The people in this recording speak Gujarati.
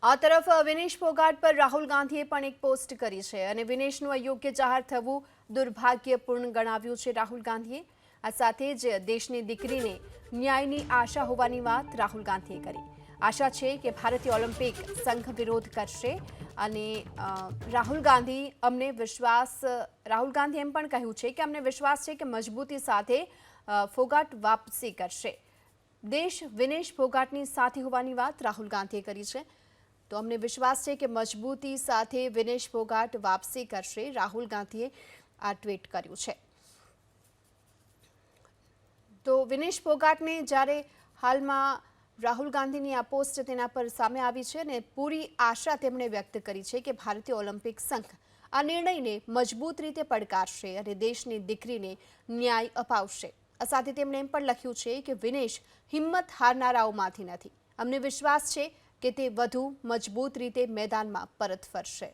આ તરફ વિનેશ ફોગાટ પર રાહુલ ગાંધીએ પણ એક પોસ્ટ કરી છે અને વિનેશનું અયોગ્ય જાહેર થવું દુર્ભાગ્યપૂર્ણ ગણાવ્યું છે રાહુલ ગાંધીએ। આ સાથે જ દેશની દીકરીને ન્યાયની આશા હોવાની વાત રાહુલ ગાંધીએ કરી। આશા છે કે ભારતીય ઓલિમ્પિક સંઘ વિરોધ કરશે અને રાહુલ ગાંધીએ એમ પણ કહ્યું છે કે અમને વિશ્વાસ છે કે મજબૂતી સાથે ફોગાટ વાપસી કરશે। દેશ વિનેશ ફોગાટની સાથે હોવાની વાત રાહુલ ગાંધીએ કરી છે। તો અમને વિશ્વાસ છે કે મજબૂતી સાથે વિનેશ ફોગાટ વાપસી કરશે, રાહુલ ગાંધીએ આ ટ્વીટ કર્યું છે। તો વિનેશ ફોગાટને જ્યારે હાલમાં રાહુલ ગાંધીની આ પોસ્ટ તેના પર સામે આવી છે અને પૂરી આશા તેમણે વ્યક્ત કરી છે કે ભારતીય ઓલિમ્પિક સંઘ આ નિર્ણયને મજબૂત રીતે પડકારશે અને દેશની દીકરીને ન્યાય અપાવશે। આ સાથે તેમણે એમ પણ લખ્યું છે કે વિનેશ હિંમત હારનારાઓમાંથી નથી, અમને વિશ્વાસ છે કે તે વધુ મજબૂત રીતે મેદાનમાં પરત ફરશે।